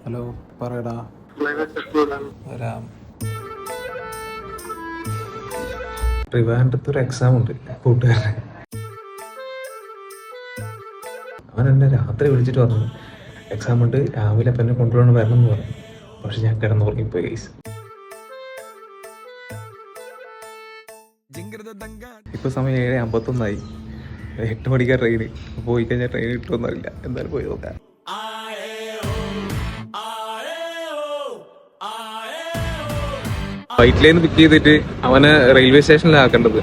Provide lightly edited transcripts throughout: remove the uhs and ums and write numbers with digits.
Hello പറയടാ. വരാം. ട്രിവാൻഡ്രത്ത് ഒരു എക്സാം ഉണ്ട് കൂട്ടുകാരൻ. അവൻ എന്നെ രാത്രി വിളിച്ചിട്ട് പറഞ്ഞു എക്സാം ഉണ്ട്, രാവിലെ അപ്പം എന്നെ കൊണ്ടുപോകണം വരണം എന്ന് പറഞ്ഞു. പക്ഷെ ഞാൻ കിടന്നുറങ്ങിപ്പോയി ഗൈസ്. ഇപ്പൊ സമയം 7:51. 8 മണിക്കാ ട്രെയിന്. പോയി കഴിഞ്ഞാൽ ട്രെയിൻ കിട്ടുമെന്നറിയില്ല. എന്തായാലും പോയി നോക്കാം. ഫ്ലൈറ്റിലേന്ന് പിക്ക് ചെയ്തിട്ട് അവനെ റെയിൽവേ സ്റ്റേഷനിലാക്കേണ്ടത്.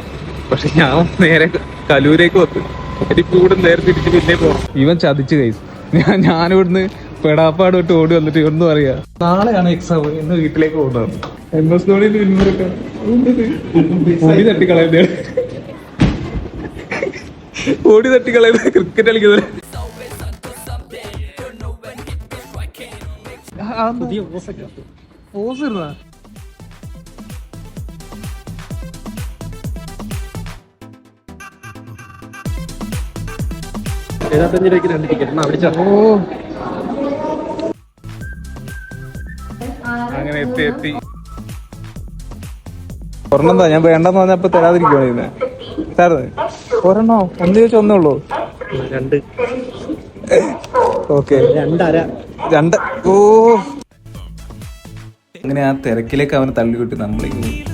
പക്ഷെ ഞാൻ നേരെ കലൂരേക്ക് വന്നു. എനിക്ക് ഇവിടെ നേരെ തിരിച്ച് പിന്നെ പോകണം. ഇവൻ ചതിച്ചു കൈസ്. ഞാനിവിടുന്ന് പെടാപ്പാട് വിട്ട് ഓടി വന്നിട്ട് ഇവന്ന് പറയാ നാളെയാണ് എക്സാം, ഇന്ന് വീട്ടിലേക്ക് പോകുന്നത്. MS ധോണിന്റെ പിന്മുറൊക്കെ ഓടി തട്ടിക്കളയുന്ന ഓടി തട്ടിക്കളയുന്ന ക്രിക്കറ്റ് കളിക്കുന്നത്. പോസ് ഇടുന്ന അങ്ങനെ എത്തി. ഒരെണ്ണെന്താ ഞാൻ വേണ്ടെന്ന് പറഞ്ഞപ്പോ തരാതിരിക്കുവാ. സാർ ഒരെണ്ണോ? ഒന്ന് ചോദിച്ചാൽ ഒന്നേ ഉള്ളൂ. 2. ഓക്കെ 2.5. ഓ അങ്ങനെ ആ തിരക്കിലേക്ക് അവനെ തള്ളിവിട്ട് നമ്മളേക്ക്